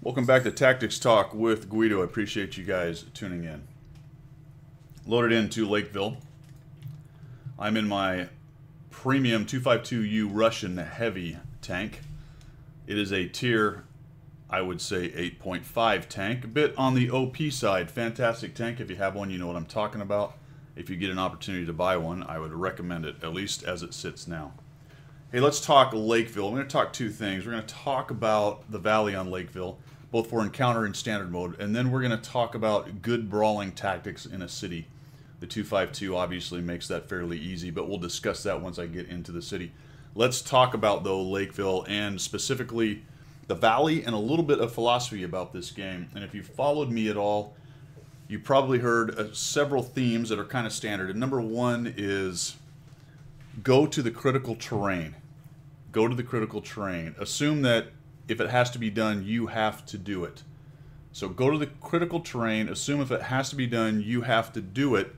Welcome back to Tactics Talk with Guido. I appreciate you guys tuning in. Loaded into Lakeville. I'm in my premium 252U Russian heavy tank. It is a tier, I would say, 8.5 tank. A bit on the OP side. Fantastic tank. If you have one, you know what I'm talking about. If you get an opportunity to buy one, I would recommend it, at least as it sits now. Hey, let's talk Lakeville. I'm going to talk two things. We're going to talk about the Valley on Lakeville, both for encounter and standard mode, and then we're going to talk about good brawling tactics in a city. The 252 obviously makes that fairly easy, but we'll discuss that once I get into the city. Let's talk about, though, Lakeville, and specifically the Valley, and a little bit of philosophy about this game. And if you followed me at all, you probably heard several themes that are kind of standard. And number one is go to the critical terrain. Go to the critical terrain. Assume that if it has to be done, you have to do it. So go to the critical terrain. Assume if it has to be done, you have to do it.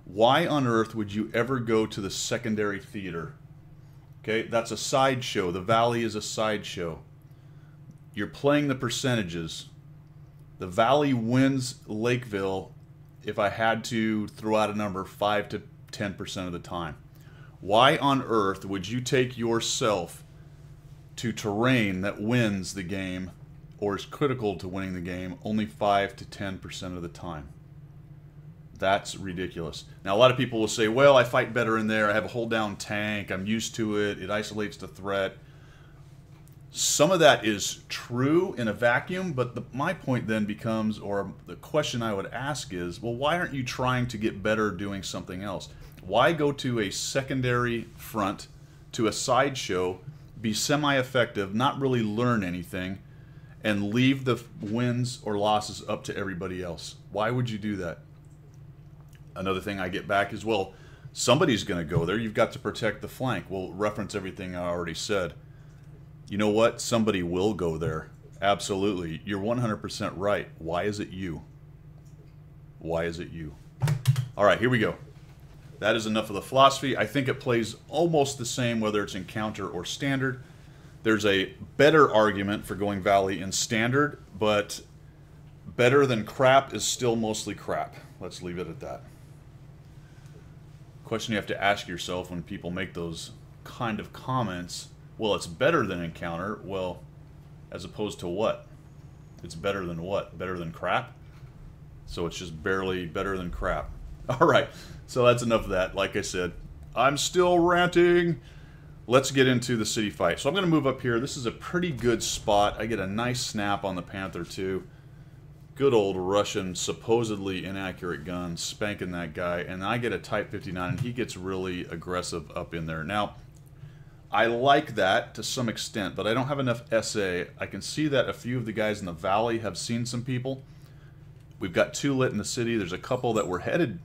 Why on earth would you ever go to the secondary theater? Okay, that's a sideshow. The Valley is a sideshow. You're playing the percentages. The Valley wins Lakeville, if I had to throw out a number, 5 to 10% of the time. Why on earth would you take yourself to terrain that wins the game or is critical to winning the game only 5 to 10% of the time? That's ridiculous. Now, a lot of people will say, well, I fight better in there. I have a hold down tank. I'm used to it. It isolates the threat. Some of that is true in a vacuum, but my point then becomes, or the question I would ask is, well, why aren't you trying to get better doing something else? Why go to a secondary front, to a sideshow, be semi-effective, not really learn anything, and leave the wins or losses up to everybody else? Why would you do that? Another thing I get back is, well, somebody's going to go there. You've got to protect the flank. Well, reference everything I already said. You know what? Somebody will go there. Absolutely. You're 100% right. Why is it you? Why is it you? All right, here we go. That is enough of the philosophy. I think it plays almost the same whether it's encounter or standard. There's a better argument for going Valley in standard, but better than crap is still mostly crap. Let's leave it at that. Question you have to ask yourself when people make those kind of comments, well, it's better than encounter. Well, as opposed to what? It's better than what? Better than crap? So it's just barely better than crap. All right, so that's enough of that. Like I said, I'm still ranting. Let's get into the city fight. So I'm going to move up here. This is a pretty good spot. I get a nice snap on the Panther too. Good old Russian, supposedly inaccurate gun, spanking that guy. And I get a Type 59, and he gets really aggressive up in there. Now, I like that to some extent, but I don't have enough SA. I can see that a few of the guys in the Valley have seen some people. We've got 2 lit in the city. There's a couple that were headed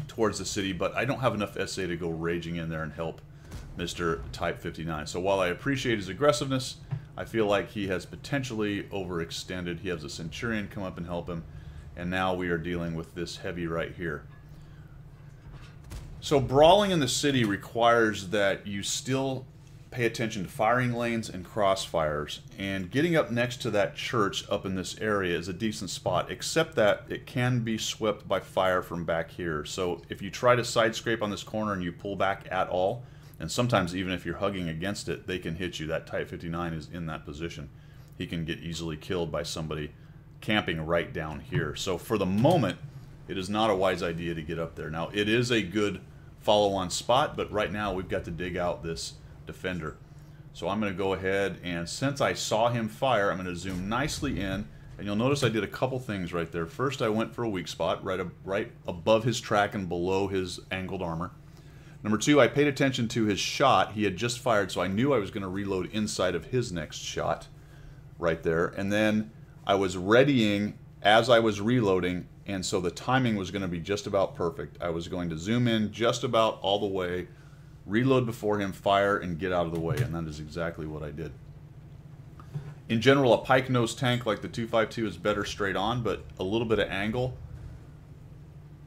towards the city, but I don't have enough SA to go raging in there and help Mr. Type 59. So while I appreciate his aggressiveness, I feel like he has potentially overextended. He has a Centurion come up and help him, and now we are dealing with this heavy right here. So brawling in the city requires that you still pay attention to firing lanes and crossfires, and getting up next to that church up in this area is a decent spot, except that it can be swept by fire from back here. So if you try to side scrape on this corner and you pull back at all, and sometimes even if you're hugging against it, they can hit you. That Type 59 is in that position. He can get easily killed by somebody camping right down here. So for the moment, it is not a wise idea to get up there. Now, it is a good follow-on spot, but right now we've got to dig out this defender. So I'm going to go ahead, and since I saw him fire, I'm going to zoom nicely in, and you'll notice I did a couple things right there. First, I went for a weak spot right above his track and below his angled armor. Number 2, I paid attention to his shot. He had just fired, so I knew I was going to reload inside of his next shot right there. And then I was readying as I was reloading, and so the timing was going to be just about perfect. I was going to zoom in just about all the way, reload before him, fire, and get out of the way, and that is exactly what I did. In general, a pike nose tank like the 252 is better straight on, but a little bit of angle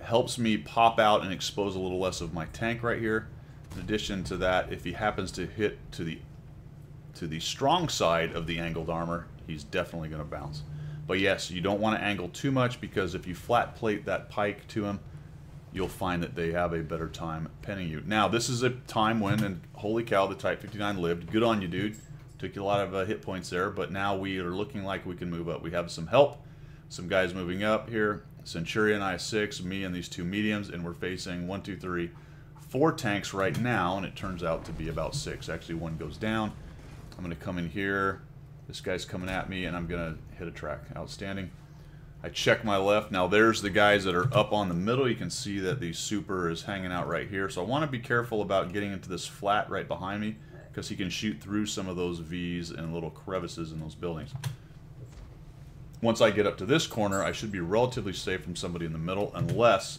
helps me pop out and expose a little less of my tank right here. In addition to that, if he happens to hit to the strong side of the angled armor, he's definitely going to bounce. But yes, you don't want to angle too much, because if you flat plate that pike to him, you'll find that they have a better time penning you. Now, this is a time when, and holy cow, the Type 59 lived. Good on you, dude. Took you a lot of hit points there, but now we are looking like we can move up. We have some help, some guys moving up here. Centurion, I6, me and these two mediums, and we're facing 1, 2, 3, 4 tanks right now, and it turns out to be about 6. Actually, one goes down. I'm going to come in here. This guy's coming at me, and I'm going to hit a track. Outstanding. I check my left. Now there's the guys that are up on the middle. You can see that the super is hanging out right here. So I want to be careful about getting into this flat right behind me, because he can shoot through some of those V's and little crevices in those buildings. Once I get up to this corner, I should be relatively safe from somebody in the middle, unless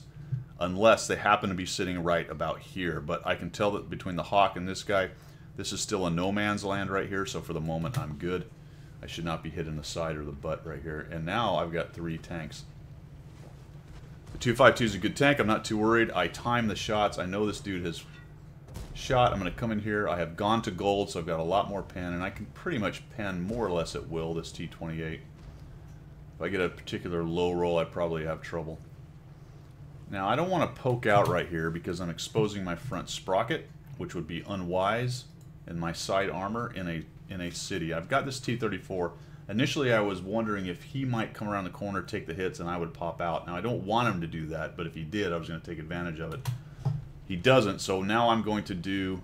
they happen to be sitting right about here. But I can tell that between the Hawk and this guy, this is still a no man's land right here. So for the moment, I'm good. I should not be hitting the side or the butt right here. And now I've got 3 tanks. The 252 is a good tank. I'm not too worried. I time the shots. I know this dude has shot. I'm going to come in here. I have gone to gold, so I've got a lot more pen. And I can pretty much pen more or less at will this T28. If I get a particular low roll, I probably have trouble. Now, I don't want to poke out right here, because I'm exposing my front sprocket, which would be unwise, and my side armor in a city. I've got this T-34. Initially, I was wondering if he might come around the corner, take the hits, and I would pop out. Now, I don't want him to do that, but if he did, I was going to take advantage of it. He doesn't, so now I'm going to do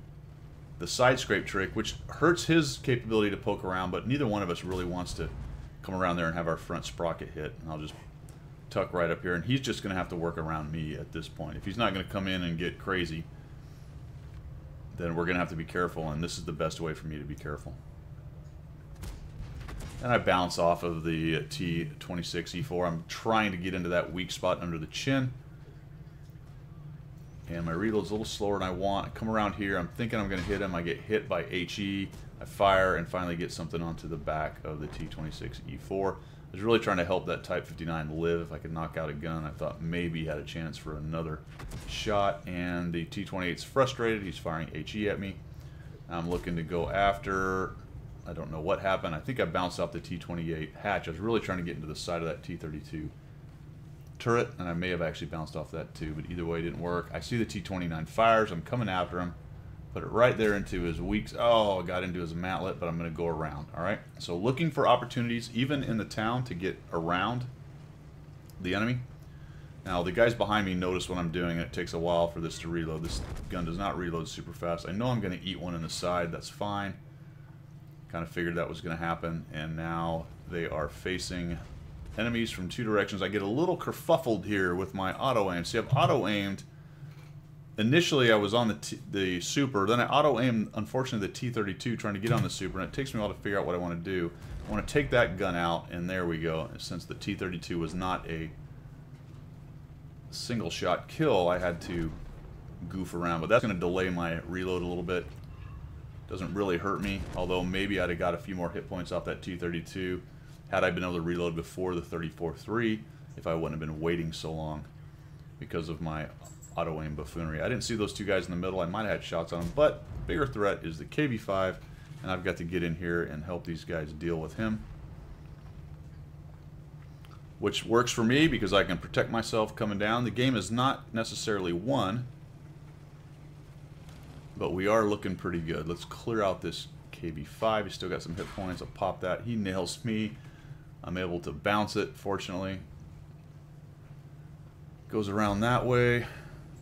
the side scrape trick, which hurts his capability to poke around, but neither one of us really wants to come around there and have our front sprocket hit. And I'll just tuck right up here, and he's just going to have to work around me at this point. If he's not going to come in and get crazy, then we're going to have to be careful, and this is the best way for me to be careful. And I bounce off of the T26E4. I'm trying to get into that weak spot under the chin. And my reload's a little slower than I want. I come around here. I'm thinking I'm going to hit him. I get hit by HE. I fire and finally get something onto the back of the T26E4. I was really trying to help that Type 59 live. If I could knock out a gun, I thought maybe he had a chance for another shot. And the T28's frustrated. He's firing HE at me. I'm looking to go after... I don't know what happened. I think I bounced off the T28 hatch. I was really trying to get into the side of that T32 turret, and I may have actually bounced off that too, but either way it didn't work. I see the T29 fires. I'm coming after him. Put it right there into his weak... Oh, I got into his matlet, but I'm going to go around. All right? So looking for opportunities, even in the town, to get around the enemy. Now, the guys behind me notice what I'm doing, and it takes a while for this to reload. This gun does not reload super fast. I know I'm going to eat one in the side. That's fine. Kind of figured that was going to happen, and now they are facing enemies from 2 directions. I get a little kerfuffled here with my auto-aim. See, I've auto-aimed. Initially, I was on the Super. Then I auto-aimed, unfortunately, the T-32 trying to get on the Super, and it takes me a while to figure out what I want to do. I want to take that gun out, and there we go. Since the T-32 was not a single-shot kill, I had to goof around. But that's going to delay my reload a little bit. Doesn't really hurt me, although maybe I'd have got a few more hit points off that T-32 had I been able to reload before the 34-3, if I wouldn't have been waiting so long because of my auto-aim buffoonery. I didn't see those 2 guys in the middle. I might have had shots on them, but bigger threat is the KB5, and I've got to get in here and help these guys deal with him. Which works for me because I can protect myself coming down. The game is not necessarily won, but we are looking pretty good. Let's clear out this KB5. He's still got some hit points. I'll pop that. He nails me. I'm able to bounce it, fortunately. Goes around that way.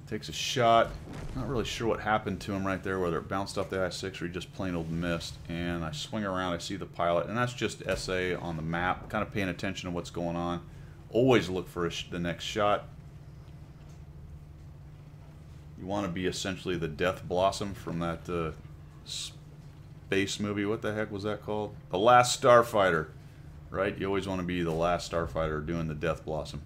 Takes a shot. Not really sure what happened to him right there, whether it bounced off the I-6 or he just plain old missed. And I swing around. I see the pilot. And that's just SA on the map. Kind of paying attention to what's going on. Always look for the next shot. You want to be essentially the Death Blossom from that space movie. What the heck was that called? The Last Starfighter. Right? You always want to be the last Starfighter doing the Death Blossom.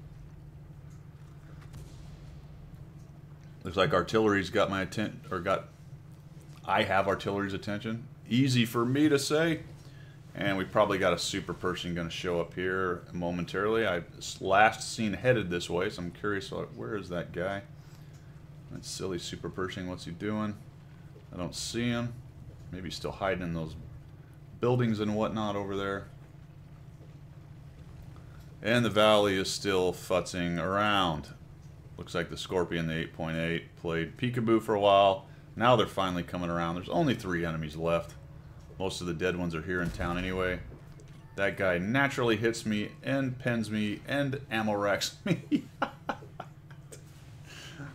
Looks like artillery's got my attention, I have artillery's attention. Easy for me to say. And we probably got a super person going to show up here momentarily. I last seen headed this way, so I'm curious, where is that guy? That silly super Pershing, what's he doing? I don't see him. Maybe he's still hiding in those buildings and whatnot over there. And the Valley is still futzing around. Looks like the Scorpion, the 8.8, played peekaboo for a while. Now they're finally coming around. There's only 3 enemies left. Most of the dead ones are here in town anyway. That guy naturally hits me and pens me and ammo racks me.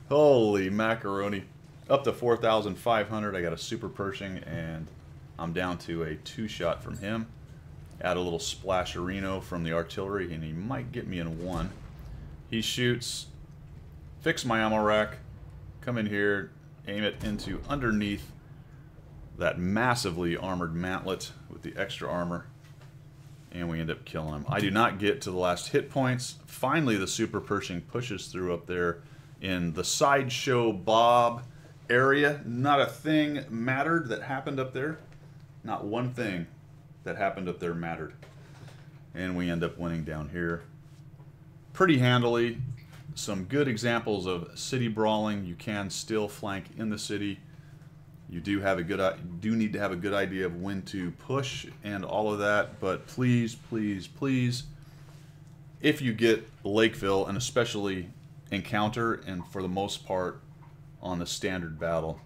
Holy macaroni. Up to 4,500. I got a super Pershing and I'm down to a 2-shot from him. Add a little splasherino from the artillery and he might get me in 1. He shoots. Fix my ammo rack. Come in here. Aim it into underneath that massively armored mantlet with the extra armor. And we end up killing him. I do not get to the last hit points. Finally, the super Pershing pushes through up there in the Sideshow Bob area. Not a thing mattered that happened up there. Not one thing that happened up there mattered. And we end up winning down here pretty handily. Some good examples of city brawling. You can still flank in the city. You do need to have a good idea of when to push and all of that. But please, please, please, if you get Lakeville, and especially encounter, and for the most part on the standard battle,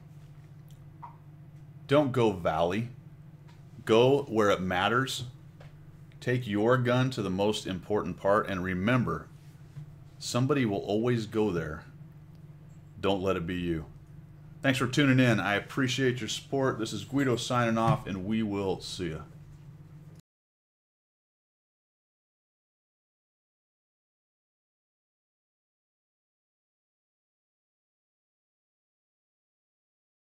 don't go Valley. Go where it matters. Take your gun to the most important part, and remember, somebody will always go there. Don't let it be you. Thanks for tuning in. I appreciate your support. This is Guido signing off, and we will see you.